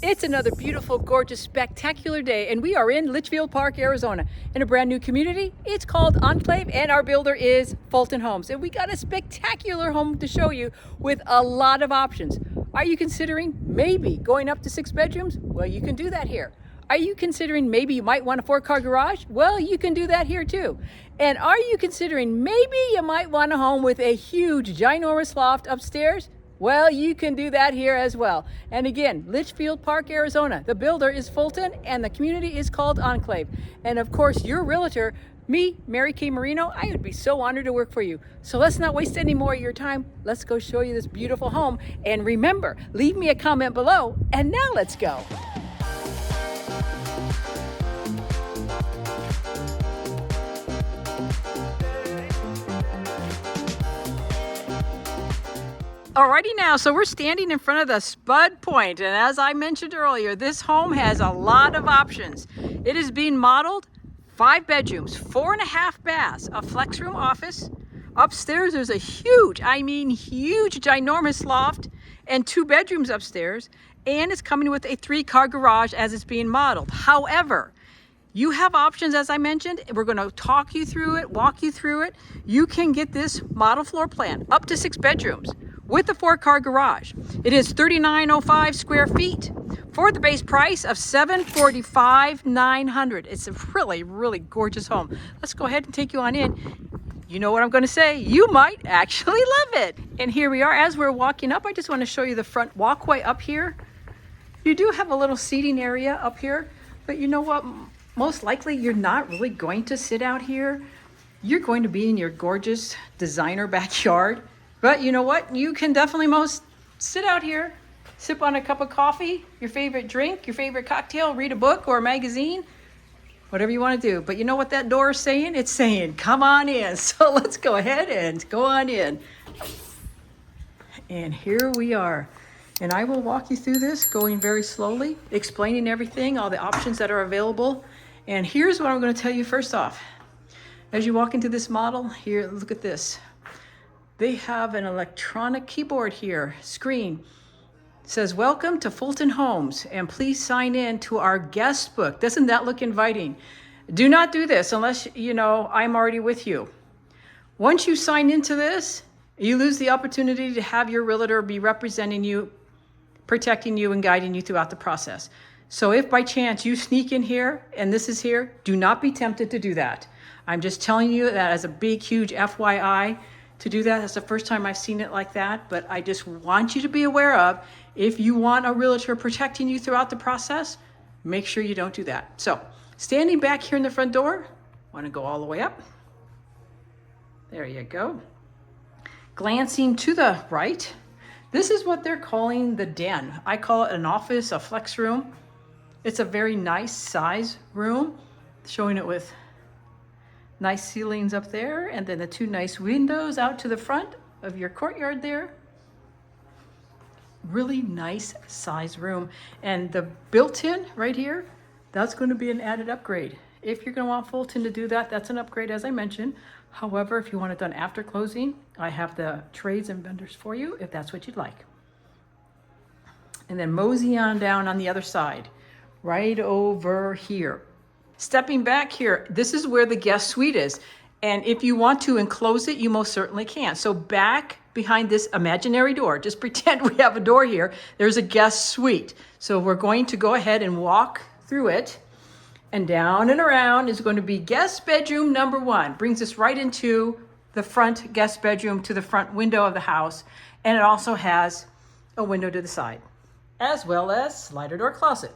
It's another beautiful, gorgeous, spectacular day, and we are in Litchfield Park, Arizona, in a brand new community. It's called Enclave, and our builder is Fulton Homes. And we got a spectacular home to show you with a lot of options. Are you considering maybe going up to 6 bedrooms? Well, you can do that here. Are you considering maybe you might want a 4-car garage? Well, you can do that here too. And are you considering maybe you might want a home with a huge, ginormous loft upstairs? Well, you can do that here as well. And again, Litchfield Park, Arizona. The builder is Fulton and the community is called Enclave. And of course, your realtor, me, Mary Kay Marino, I would be so honored to work for you. So let's not waste any more of your time. Let's go show you this beautiful home. And remember, leave me a comment below. And now let's go. Alrighty now, so we're standing in front of the Spud Point, and as I mentioned earlier, this home has a lot of options. It is being modeled 5 bedrooms, 4.5 baths, a flex room office. Upstairs there's a huge, huge, ginormous loft and 2 bedrooms upstairs, and it's coming with a 3-car garage as it's being modeled. However, you have options, as I mentioned. We're going to talk you through it, walk you through it. You can get this model floor plan up to 6 bedrooms with a 4-car garage. It is 3,905 square feet for the base price of $745,900. It's a really, really gorgeous home. Let's go ahead and take you on in. You know what I'm going to say. You might actually love it. And here we are. As we're walking up, I just want to show you the front walkway up here. You do have a little seating area up here, but you know what? Most likely you're not really going to sit out here. You're going to be in your gorgeous designer backyard. But you know what? You can definitely most sit out here, sip on a cup of coffee, your favorite drink, your favorite cocktail, read a book or a magazine, whatever you want to do. But you know what that door is saying? It's saying, come on in. So let's go ahead and go on in. And here we are. And I will walk you through this, going very slowly, explaining everything, all the options that are available. And here's what I'm going to tell you first off. As you walk into this model, here, look at this. They have an electronic keyboard here, screen. It says, welcome to Fulton Homes, and please sign in to our guest book. Doesn't that look inviting? Do not do this unless you know I'm already with you. Once you sign into this, you lose the opportunity to have your realtor be representing you, protecting you, and guiding you throughout the process. So if by chance you sneak in here and this is here, do not be tempted to do that. I'm just telling you that as a big, huge FYI, to do that. That's the first time I've seen it like that, but I just want you to be aware of, if you want a realtor protecting you throughout the process, make sure you don't do that. So standing back here in the front door, want to go all the way up. There you go. Glancing to the right, this is what they're calling the den. I call it an office, a flex room. It's a very nice size room, showing it with nice ceilings up there, and then the 2 nice windows out to the front of your courtyard there. Really nice size room. And the built-in right here, that's going to be an added upgrade. If you're going to want Fulton to do that, that's an upgrade, as I mentioned. However, if you want it done after closing, I have the trades and vendors for you if that's what you'd like. And then mosey on down on the other side, right over here. Stepping back here, this is where the guest suite is. And if you want to enclose it, you most certainly can. So back behind this imaginary door, just pretend we have a door here, there's a guest suite. So we're going to go ahead and walk through it. And down and around is going to be guest bedroom number 1. Brings us right into the front guest bedroom, to the front window of the house. And it also has a window to the side, as well as slider door closet.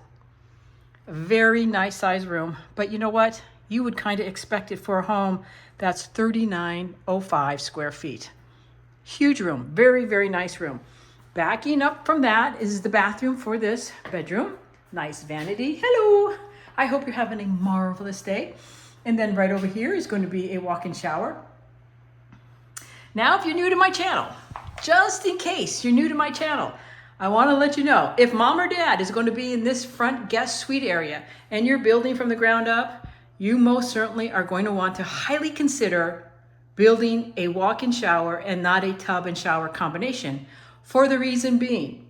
A very nice size room, but you know what? You would kind of expect it for a home that's 3,905 square feet. Huge room, very, very nice room. Backing up from that is the bathroom for this bedroom. Nice vanity. Hello. I hope you're having a marvelous day. And then right over here is going to be a walk-in shower. Now, if you're new to my channel, just in case you're new to my channel, I want to let you know, if mom or dad is going to be in this front guest suite area and you're building from the ground up, you most certainly are going to want to highly consider building a walk-in shower and not a tub and shower combination, for the reason being,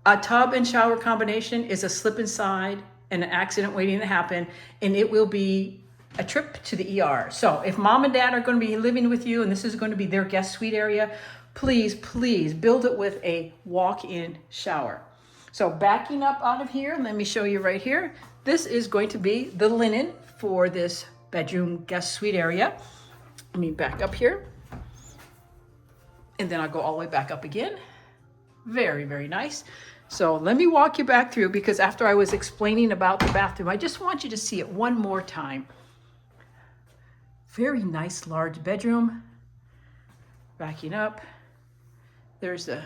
A tub and shower combination is a slip inside and an accident waiting to happen, and it will be a trip to the ER. So if mom and dad are going to be living with you and this is going to be their guest suite area, please, please build it with a walk-in shower. So backing up out of here, let me show you right here. This is going to be the linen for this bedroom guest suite area. Let me back up here. And then I'll go all the way back up again. Very, very nice. So let me walk you back through, because after I was explaining about the bathroom, I just want you to see it one more time. Very nice large bedroom. Backing up. There's the,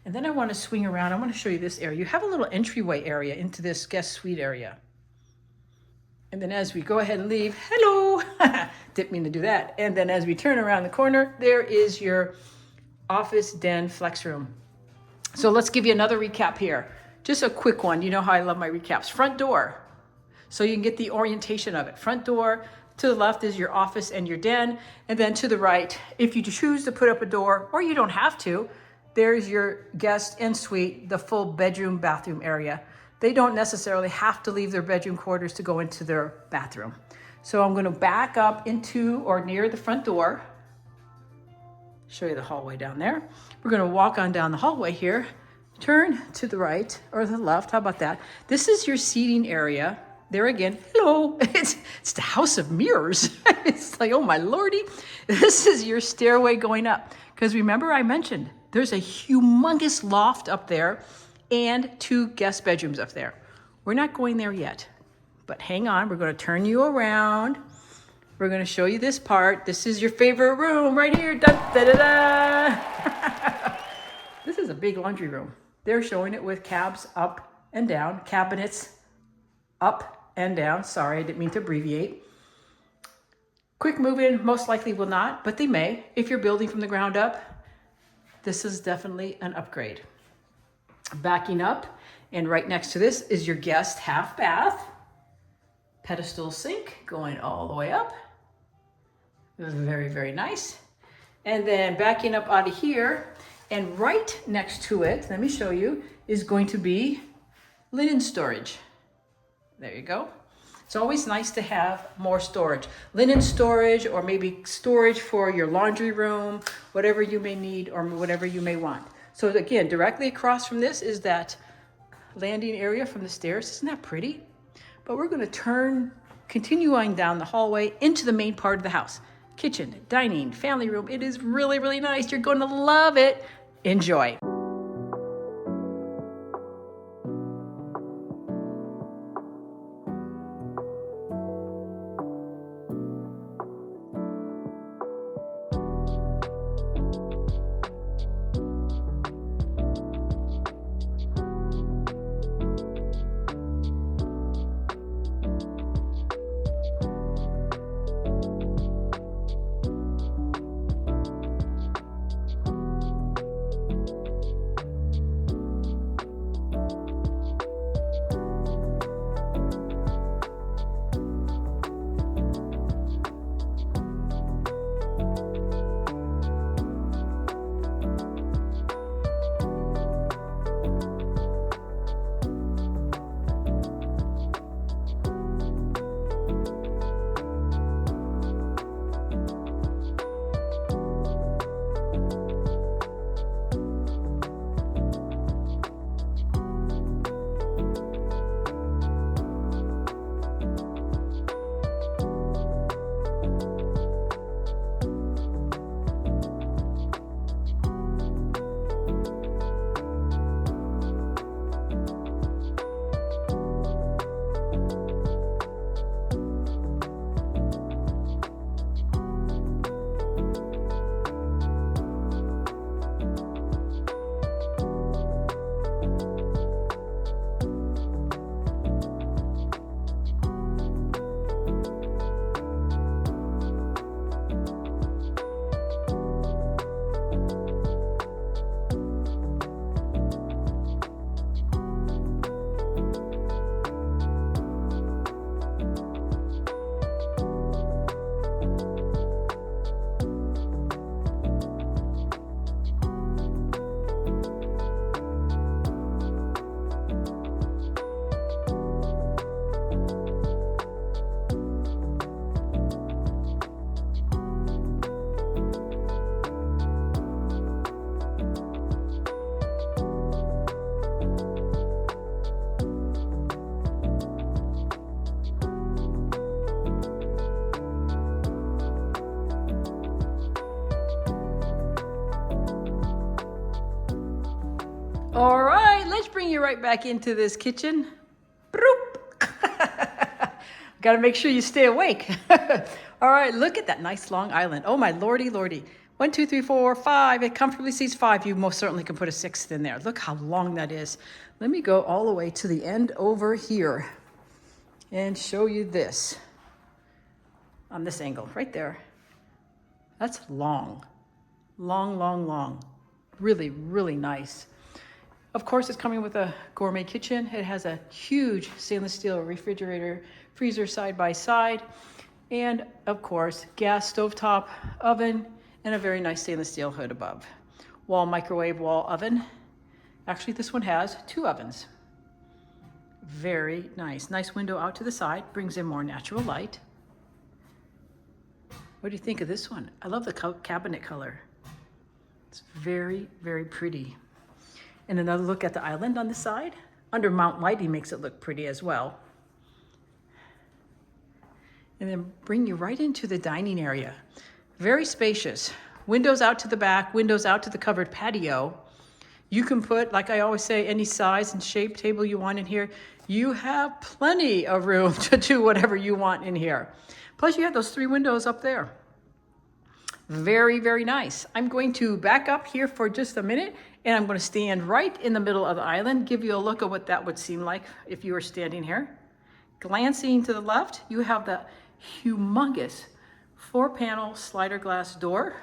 and then I want to swing around. I want to show you this area. You have a little entryway area into this guest suite area. And then as we go ahead and leave, hello, didn't mean to do that. And then as we turn around the corner, there is your office den flex room. So let's give you another recap here. Just a quick one. You know how I love my recaps. Front door. So you can get the orientation of it. Front door. To the left is your office and your den. And then to the right, if you choose to put up a door, or you don't have to, there's your guest en suite, the full bedroom, bathroom area. They don't necessarily have to leave their bedroom quarters to go into their bathroom. So I'm going to back up into or near the front door. Show you the hallway down there. We're going to walk on down the hallway here, turn to the right or the left. How about that? This is your seating area. There again, hello. It's the house of mirrors. It's like, oh my lordy. This is your stairway going up. Because remember I mentioned there's a humongous loft up there and 2 guest bedrooms up there. We're not going there yet, but hang on. We're going to turn you around. We're going to show you this part. This is your favorite room right here. Da, da, da, da. This is a big laundry room. They're showing it with cabs up and down, cabinets up and down. Sorry, I didn't mean to abbreviate. Quick move-in, most likely will not, but they may. If you're building from the ground up, this is definitely an upgrade. Backing up, and right next to this is your guest half bath. Pedestal sink going all the way up. It was very, very nice. And then backing up out of here, and right next to it, let me show you, is going to be linen storage. There you go. It's always nice to have more storage. Linen storage, or maybe storage for your laundry room, whatever you may need or whatever you may want. So again, directly across from this is that landing area from the stairs. Isn't that pretty? But we're going to continue on down the hallway into the main part of the house. Kitchen, dining, family room. It is really, really nice. You're going to love it. Enjoy. bring you right back into this kitchen. Broop. Got to make sure you stay awake. All right, look at that nice long island. Oh my lordy, lordy. 1, 2, 3, 4, 5. It comfortably seats 5. You most certainly can put a 6th in there. Look how long that is. Let me go all the way to the end over here and show you this on this angle right there. That's long, long, long, long. Really, really nice. Of course, it's coming with a gourmet kitchen. It has a huge stainless steel refrigerator, freezer side by side, and of course, gas stovetop oven and a very nice stainless steel hood above. Wall microwave, wall oven. Actually, this one has 2 ovens. Very nice. Nice window out to the side, brings in more natural light. What do you think of this one? I love the cabinet color. It's very, very pretty. And another look at the island on the side. Under mount lighting makes it look pretty as well. And then bring you right into the dining area. Very spacious. Windows out to the back, windows out to the covered patio. You can put, like I always say, any size and shape table you want in here. You have plenty of room to do whatever you want in here. Plus you have those 3 windows up there. Very, very nice. I'm going to back up here for just a minute and I'm going to stand right in the middle of the island, give you a look at what that would seem like if you were standing here. Glancing to the left, you have the humongous 4-panel slider glass door,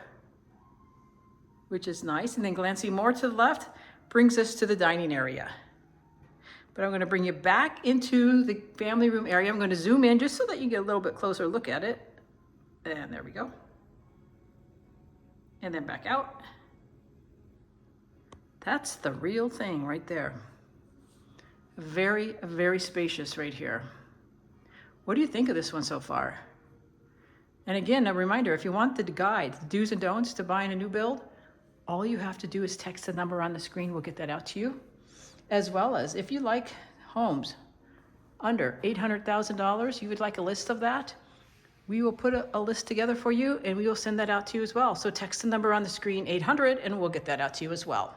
which is nice. And then glancing more to the left brings us to the dining area. But I'm going to bring you back into the family room area. I'm going to zoom in just so that you get a little bit closer look at it. And there we go. And then back out. That's the real thing right there. Very, very spacious right here. What do you think of this one so far? And again, a reminder, if you want the guide, the do's and don'ts to buying a new build, all you have to do is text the number on the screen. We'll get that out to you. As well as if you like homes under $800,000, you would like a list of that, we will put a list together for you and we will send that out to you as well. So text the number on the screen, 800, and we'll get that out to you as well.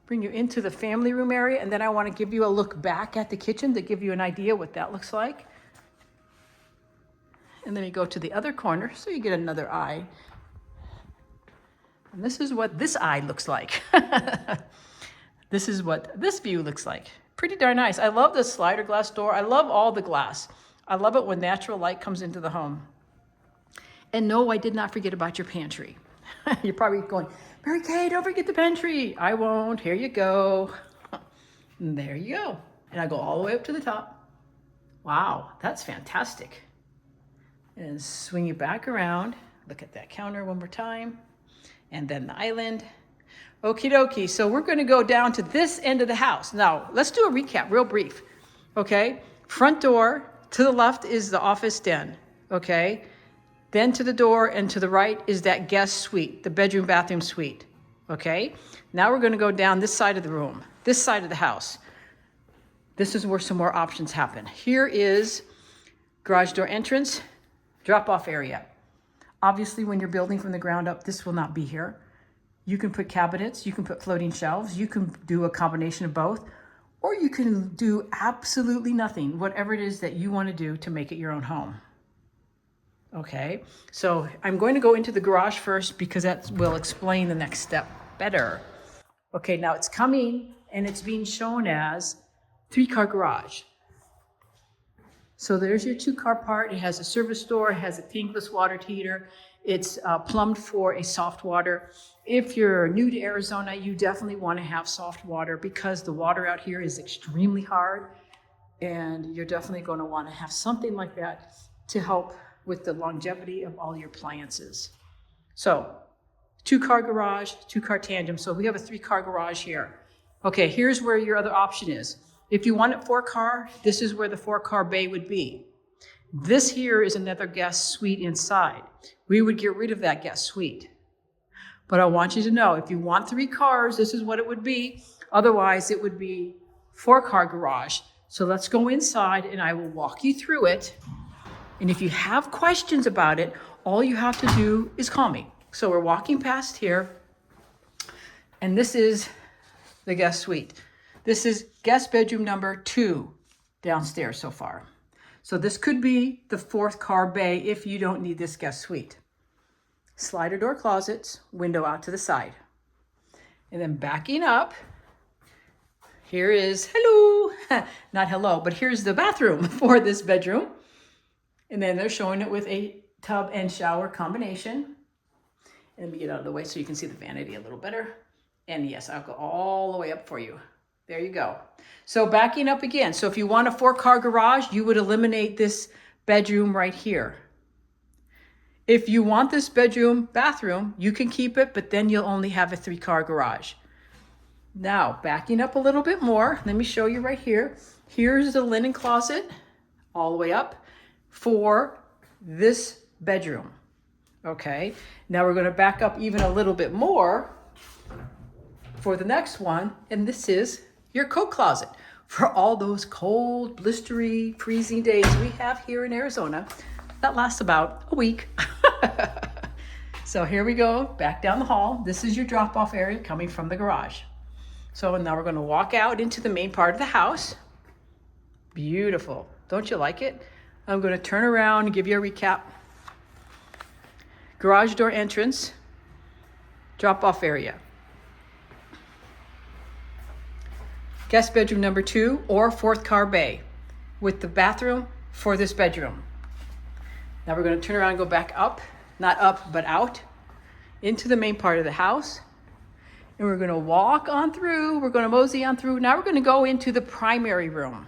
Bring you into the family room area, and then I want to give you a look back at the kitchen to give you an idea what that looks like. And then we go to the other corner so you get another eye. And this is what this eye looks like. This is what this view looks like. Pretty darn nice. I love the slider glass door. I love all the glass. I love it when natural light comes into the home. And no, I did not forget about your pantry. You're probably going, Mary Kay, don't forget the pantry. I won't. Here you go. And there you go. And I go all the way up to the top. Wow, that's fantastic. And swing you back around. Look at that counter one more time. And then the island. Okie dokie. So we're going to go down to this end of the house. Now, let's do a recap real brief. Okay. Front door to the left is the office den. Okay. Then to the door and to the right is that guest suite, the bedroom bathroom suite. Okay. Now we're going to go down this side of the room, this side of the house. This is where some more options happen. Here is garage door entrance, drop-off area. Obviously, when you're building from the ground up, this will not be here. You can put cabinets, you can put floating shelves, you can do a combination of both, or you can do absolutely nothing, whatever it is that you want to do to make it your own home. Okay, so I'm going to go into the garage first because that will explain the next step better. Okay, now it's coming and it's being shown as 3-car garage. So there's your 2-car part. It has a service door, it has a tankless water heater. It's plumbed for a soft water. If you're new to Arizona, you definitely want to have soft water because the water out here is extremely hard. And you're definitely going to want to have something like that to help with the longevity of all your appliances. So 2-car garage, 2-car tandem. So we have a 3-car garage here. Okay, here's where your other option is. If you want it 4-car, this is where the 4-car bay would be. This here is another guest suite inside. We would get rid of that guest suite. But I want you to know, if you want 3 cars, this is what it would be. Otherwise, it would be 4-car garage. So let's go inside and I will walk you through it. And if you have questions about it, all you have to do is call me. So we're walking past here. And this is the guest suite. This is guest bedroom number 2 downstairs so far. So this could be the 4th car bay if you don't need this guest suite. Slider door closets, window out to the side. And then backing up, here is, hello, not hello, but here's the bathroom for this bedroom. And then they're showing it with a tub and shower combination. And let me get out of the way so you can see the vanity a little better. And yes, I'll go all the way up for you. There you go. So backing up again. So if you want a 4-car garage, you would eliminate this bedroom right here. If you want this bathroom, you can keep it, but then you'll only have a 3-car garage. Now, backing up a little bit more, let me show you right here. Here's the linen closet all the way up for this bedroom. Okay, now we're going to back up even a little bit more for the next one, and this is your coat closet for all those cold, blistery, freezing days we have here in Arizona. That lasts about a week. So here we go, back down the hall. This is your drop-off area coming from the garage. So now we're going to walk out into the main part of the house. Beautiful. Don't you like it? I'm going to turn around and give you a recap. Garage door entrance, drop-off area. Guest bedroom number 2 or 4th car bay with the bathroom for this bedroom. Now we're going to turn around and go back up, not up, but out into the main part of the house. And we're going to walk on through, we're going to mosey on through. Now we're going to go into the primary room.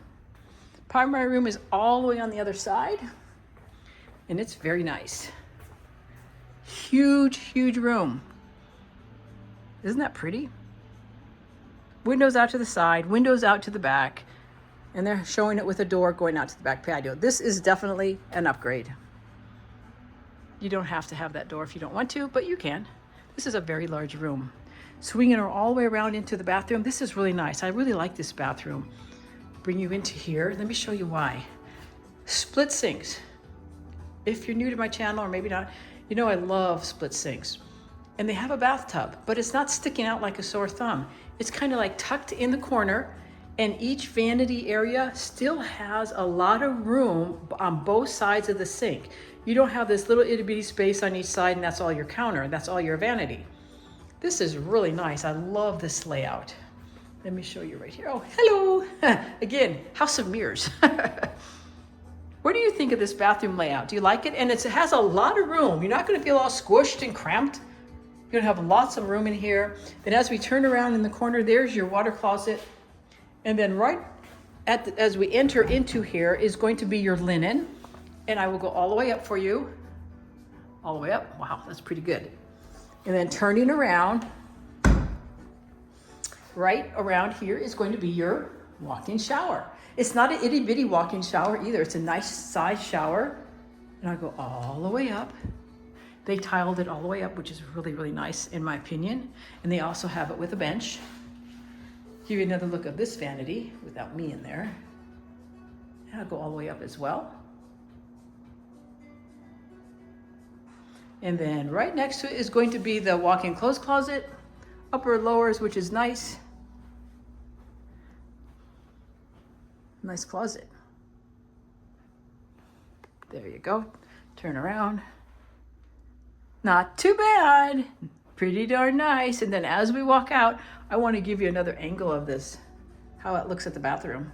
Primary room is all the way on the other side, and it's very nice. Huge, huge room. Isn't that pretty? Windows out to the side, windows out to the back, and they're showing it with a door going out to the back patio. This is definitely an upgrade. You don't have to have that door if you don't want to, but you can. This is a very large room. Swinging her all the way around into the bathroom. This is really nice. I really like this bathroom. Bring you into here. Let me show you why. Split sinks. If you're new to my channel, or maybe not, you know I love split sinks. And they have a bathtub, but it's not sticking out like a sore thumb. It's kind of like tucked in the corner, and each vanity area still has a lot of room on both sides of the sink. You don't have this little itty bitty space on each side, and that's all your counter, that's all your vanity. This is really nice. I love this layout. Let me show you right here. Oh, hello. Again, house of mirrors. What do you think of this bathroom layout? Do you like it? And it has a lot of room. You're not going to feel all squished and cramped. You're going to have lots of room in here. Then as we turn around in the corner, there's your water closet. And then right as we enter into here is going to be your linen. And I will go all the way up for you. All the way up. Wow, that's pretty good. And then turning around, right around here is going to be your walk-in shower. It's not an itty bitty walk-in shower either. It's a nice size shower. And I'll go all the way up. They tiled it all the way up, which is really, really nice in my opinion. And they also have it with a bench. Give you another look of this vanity without me in there. And I'll go all the way up as well. And then right next to it is going to be the walk-in clothes closet, upper lowers, which is nice. Nice closet. There you go. Turn around. Not too bad. Pretty darn nice. And then as we walk out, I want to give you another angle of this, how it looks at the bathroom.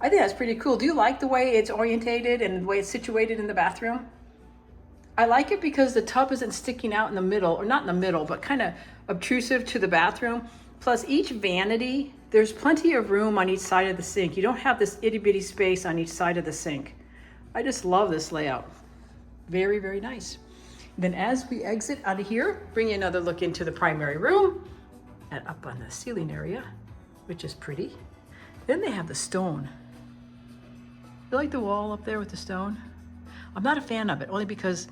I think that's pretty cool. Do you like the way it's orientated and the way it's situated in the bathroom? I like it because the tub isn't sticking out in the middle, or not in the middle, but kind of obtrusive to the bathroom. Plus each vanity, there's plenty of room on each side of the sink. You don't have this itty bitty space on each side of the sink. I just love this layout. Very, very nice. Then as we exit out of here, bring you another look into the primary room and up on the ceiling area, which is pretty. Then they have the stone. You like the wall up there with the stone? I'm not a fan of it, only because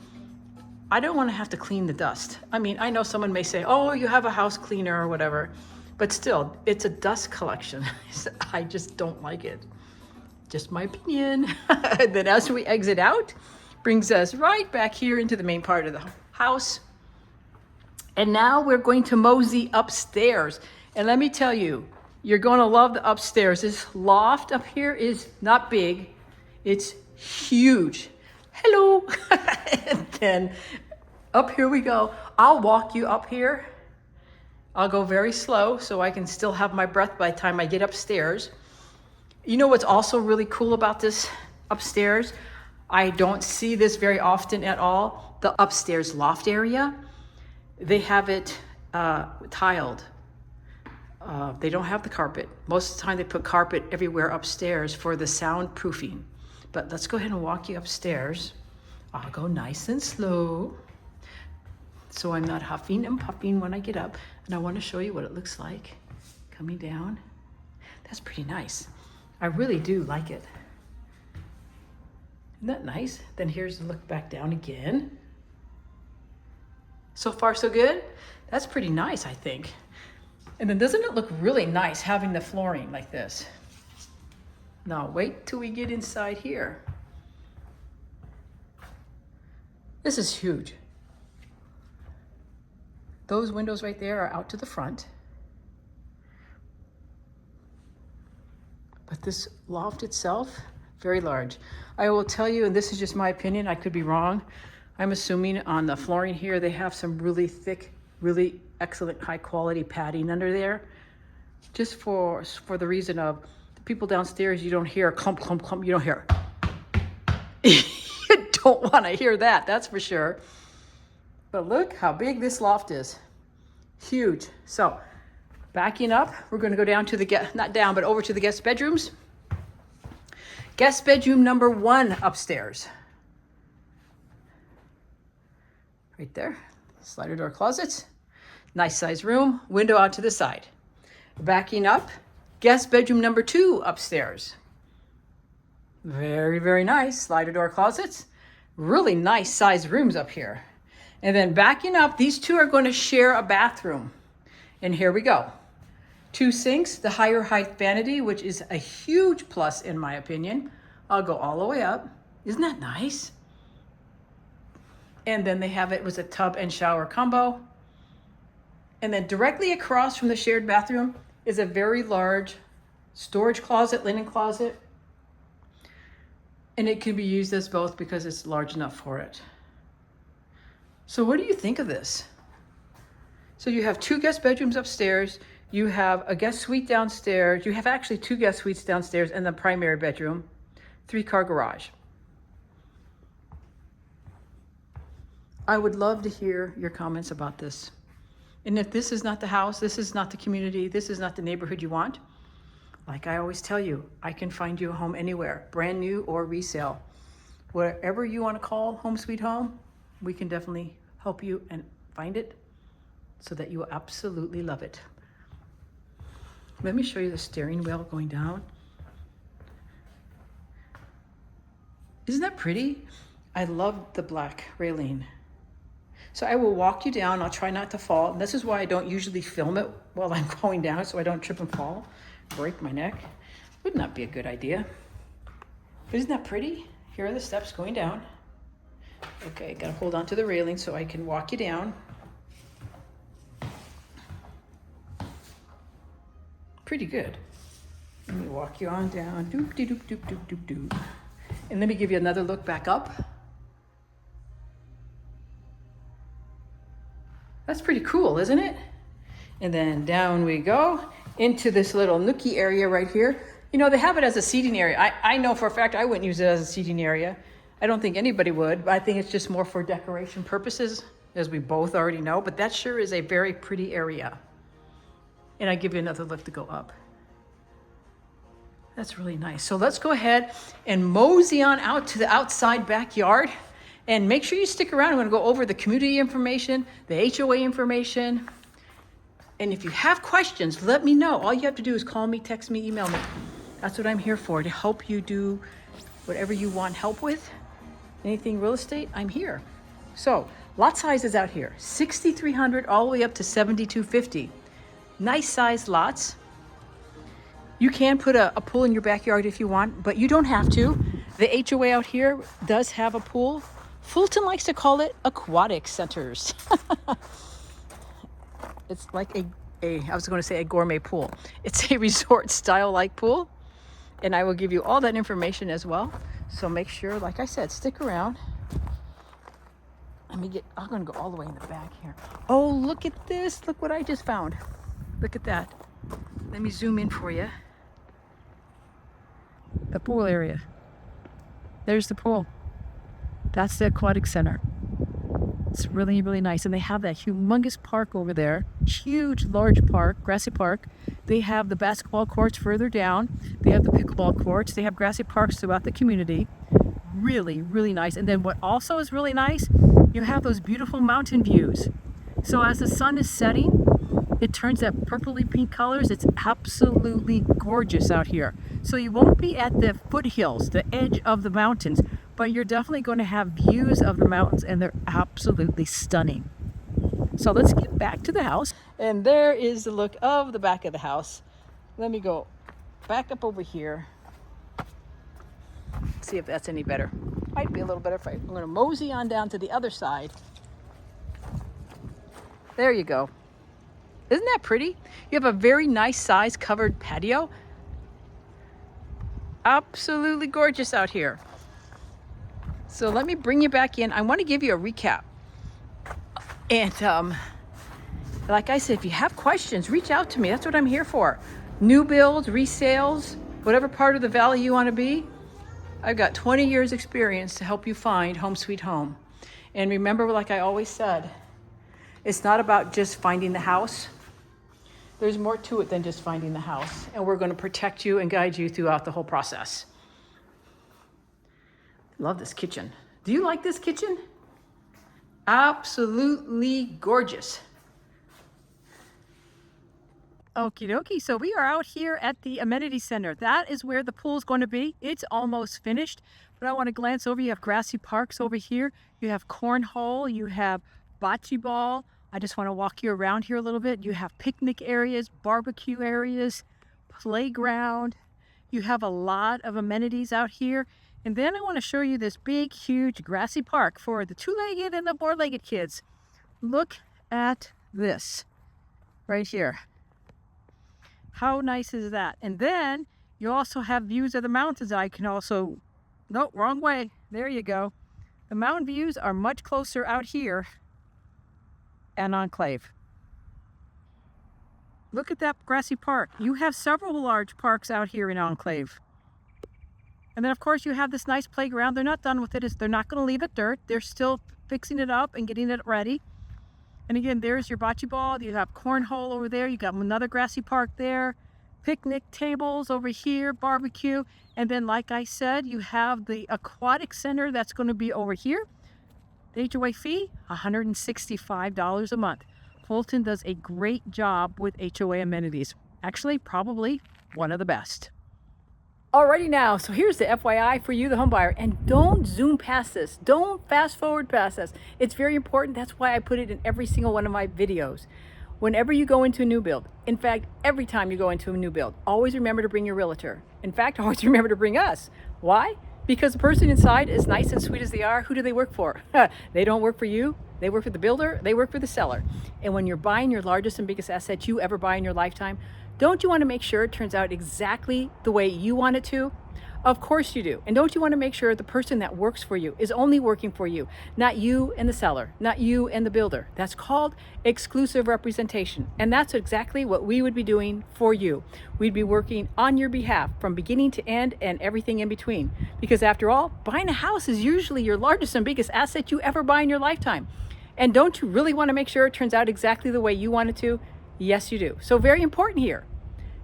I don't want to have to clean the dust. I mean, I know someone may say, oh, you have a house cleaner or whatever, but still, it's a dust collection. I just don't like it. Just my opinion. Then as we exit out, brings us right back here into the main part of the house. And now we're going to mosey upstairs. And let me tell you, you're going to love the upstairs. This loft up here is not big. It's huge. Hello. And then up here we go. I'll walk you up here. I'll go very slow so I can still have my breath by the time I get upstairs. You know what's also really cool about this upstairs? I don't see this very often at all. The upstairs loft area, they have it tiled. They don't have the carpet. Most of the time they put carpet everywhere upstairs for the soundproofing. But let's go ahead and walk you upstairs. I'll go nice and slow, so I'm not huffing and puffing when I get up. And I want to show you what it looks like coming down. That's pretty nice. I really do like it. Isn't that nice? Then here's the look back down again. So far, so good. That's pretty nice, I think. And then doesn't it look really nice having the flooring like this? Now wait till we get inside here. This is huge. Those windows right there are out to the front. But this loft itself, very large. I will tell you, and this is just my opinion, I could be wrong. I'm assuming on the flooring here, they have some really thick, really excellent high quality padding under there. Just for the reason of the people downstairs, you don't hear clump, clump, clump, you don't hear. You don't want to hear that, that's for sure. But look how big this loft is. Huge. So backing up, we're going to go down to the not down, but over to the guest bedrooms. Guest bedroom number 1 upstairs. Right there. Slider door closets. Nice size room. Window out to the side. Backing up, guest bedroom number 2 upstairs. Very, very nice. Slider door closets. Really nice size rooms up here. And then backing up, these two are going to share a bathroom. And here we go. 2 sinks, the higher height vanity, which is a huge plus in my opinion. I'll go all the way up. Isn't that nice? And then they have it was a tub and shower combo. And then directly across from the shared bathroom is a very large storage closet, linen closet. And it can be used as both because it's large enough for it. So what do you think of this? So you have 2 guest bedrooms upstairs. You have a guest suite downstairs. You have actually 2 guest suites downstairs and the primary bedroom. 3-car garage. I would love to hear your comments about this. And if this is not the house, this is not the community, this is not the neighborhood you want, like I always tell you, I can find you a home anywhere, brand new or resale. Whatever you want to call home sweet home, we can definitely help you and find it so that you will absolutely love it. Let me show you the steering wheel going down. Isn't that pretty? I love the black railing. So I will walk you down. I'll try not to fall. And this is why I don't usually film it while I'm going down, so I don't trip and fall, break my neck. Would not be a good idea. But isn't that pretty? Here are the steps going down. Okay, gotta hold on to the railing so I can walk you down. Pretty good. Let me walk you on down. Doop, de, doop, doop, doop, doop, doop. And let me give you another look back up. That's pretty cool, isn't it? And then down we go into this little nookie area right here. You know, they have it as a seating area. I know for a fact I wouldn't use it as a seating area. I don't think anybody would, but I think it's just more for decoration purposes, as we both already know. But that sure is a very pretty area. And I give you another look to go up. That's really nice. So let's go ahead and mosey on out to the outside backyard. And make sure you stick around. I'm going to go over the community information, the HOA information. And if you have questions, let me know. All you have to do is call me, text me, email me. That's what I'm here for, to help you do whatever you want help with. Anything real estate, I'm here. So lot sizes out here, 6,300 all the way up to 7,250. Nice size lots. You can put a pool in your backyard if you want, but you don't have to. The HOA out here does have a pool. Fulton likes to call it aquatic centers. It's like I was going to say a gourmet pool. It's a resort style like pool. And I will give you all that information as well. So make sure, like I said, stick around. I'm going to go all the way in the back here. Oh, look at this. Look what I just found. Look at that. Let me zoom in for you. The pool area. There's the pool. That's the aquatic center. It's really, really nice. And they have that humongous park over there. Huge, large park, grassy park. They have the basketball courts further down. They have the pickleball courts. They have grassy parks throughout the community. Really, really nice. And then what also is really nice, you have those beautiful mountain views. So as the sun is setting, it turns that purpley pink colors. It's absolutely gorgeous out here. So you won't be at the foothills, the edge of the mountains, but you're definitely going to have views of the mountains, and they're absolutely stunning. So let's get back to the house. And there is the look of the back of the house. Let me go back up over here. See if that's any better. Might be a little better if I'm going to mosey on down to the other side. There you go. Isn't that pretty? You have a very nice size covered patio. Absolutely gorgeous out here. So let me bring you back in. I want to give you a recap. And like I said, if you have questions, reach out to me. That's what I'm here for. New builds, resales, whatever part of the valley you want to be. I've got 20 years experience to help you find home sweet home. And remember, like I always said, it's not about just finding the house. There's more to it than just finding the house. And we're going to protect you and guide you throughout the whole process. Love this kitchen. Do you like this kitchen? Absolutely gorgeous. Okie dokie, so we are out here at the amenity center. That is where the pool is going to be. It's almost finished, but I want to glance over. You have grassy parks over here. You have cornhole. You have bocce ball. I just want to walk you around here a little bit. You have picnic areas, barbecue areas, playground. You have a lot of amenities out here. And then I want to show you this big, huge grassy park for the two-legged and the four-legged kids. Look at this right here. How nice is that? And then you also have views of the mountains. I can also, no, wrong way. There you go. The mountain views are much closer out here and Enclave. Look at that grassy park. You have several large parks out here in Enclave. And then of course you have this nice playground. They're not done with it. They're not going to leave it dirt. They're still fixing it up and getting it ready. And again, there's your bocce ball. You have cornhole over there. You got another grassy park there. Picnic tables over here, barbecue. And then like I said, you have the aquatic center that's going to be over here. The HOA fee, $165 a month. Fulton does a great job with HOA amenities. Actually, probably one of the best. Alrighty now, so here's the FYI for you, the home buyer, and don't zoom past this. Don't fast forward past this. It's very important. That's why I put it in every single one of my videos. Whenever you go into a new build, in fact, every time you go into a new build, always remember to bring your realtor. In fact, always remember to bring us. Why? Because the person inside, as nice and sweet as they are, who do they work for? They don't work for you. They work for the builder. They work for the seller. And when you're buying your largest and biggest asset you ever buy in your lifetime, don't you want to make sure it turns out exactly the way you want it to? Of course you do. And don't you want to make sure the person that works for you is only working for you, not you and the seller, not you and the builder. That's called exclusive representation. And that's exactly what we would be doing for you. We'd be working on your behalf from beginning to end and everything in between. Because after all, buying a house is usually your largest and biggest asset you ever buy in your lifetime. And don't you really want to make sure it turns out exactly the way you want it to? Yes, you do. So very important here.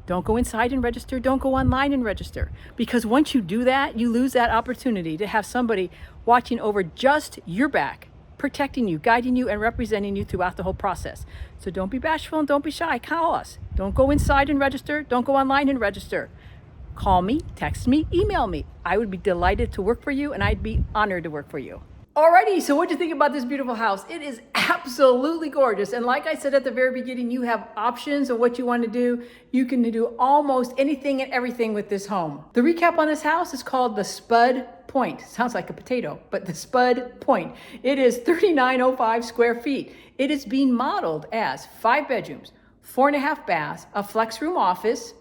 Don't go inside and register. Don't go online and register. Because once you do that, you lose that opportunity to have somebody watching over just your back, protecting you, guiding you, and representing you throughout the whole process. So don't be bashful and don't be shy. Call us. Don't go inside and register. Don't go online and register. Call me, text me, email me. I would be delighted to work for you, and I'd be honored to work for you. Alrighty, so what do you think about this beautiful house? It is absolutely gorgeous. And like I said at the very beginning, you have options of what you want to do. You can do almost anything and everything with this home. The recap on this house is called the Spud Point. Sounds like a potato, but the Spud Point. It is 3,905 square feet. It is being modeled as 5 bedrooms, 4.5 baths, a flex room office,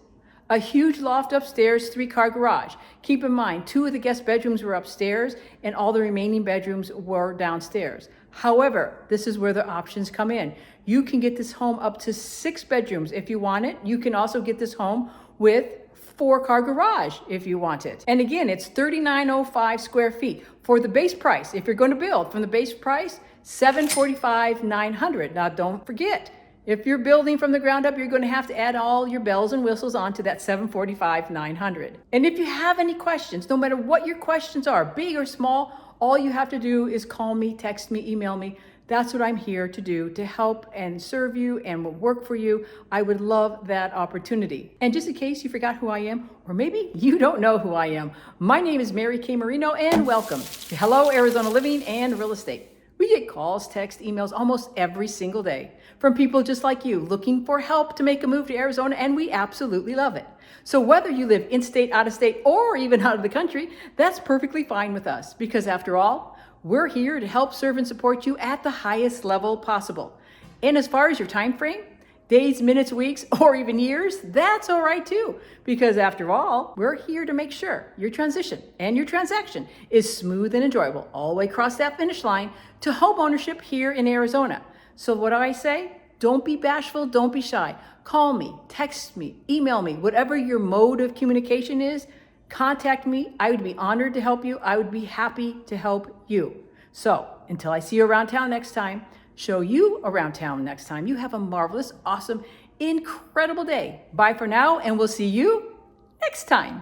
a huge loft upstairs, 3-car garage. Keep in mind, 2 of the guest bedrooms were upstairs and all the remaining bedrooms were downstairs. However, this is where the options come in. You can get this home up to 6 bedrooms if you want it. You can also get this home with 4-car garage if you want it. And again, it's 3,905 square feet for the base price. If you're going to build from the base price, $745,900. Now don't forget, if you're building from the ground up, you're going to have to add all your bells and whistles onto that $745,900. And if you have any questions, no matter what your questions are, big or small, all you have to do is call me, text me, email me. That's what I'm here to do, to help and serve you and work for you. I would love that opportunity. And just in case you forgot who I am, or maybe you don't know who I am, my name is Mary Kay Marino, and welcome to Hello Arizona Living and Real Estate. We get calls, texts, emails almost every single day from people just like you looking for help to make a move to Arizona, and we absolutely love it. So whether you live in-state, out-of-state, or even out of the country, that's perfectly fine with us, because after all, we're here to help serve and support you at the highest level possible. And as far as your time frame, days, minutes, weeks, or even years, that's all right too. Because after all, we're here to make sure your transition and your transaction is smooth and enjoyable all the way across that finish line to home ownership here in Arizona. So what do I say? Don't be bashful, don't be shy. Call me, text me, email me, whatever your mode of communication is, contact me. I would be honored to help you. I would be happy to help you. So until I see you around town next time, show you around town next time, you have a marvelous, awesome, incredible day. Bye for now, and we'll see you next time.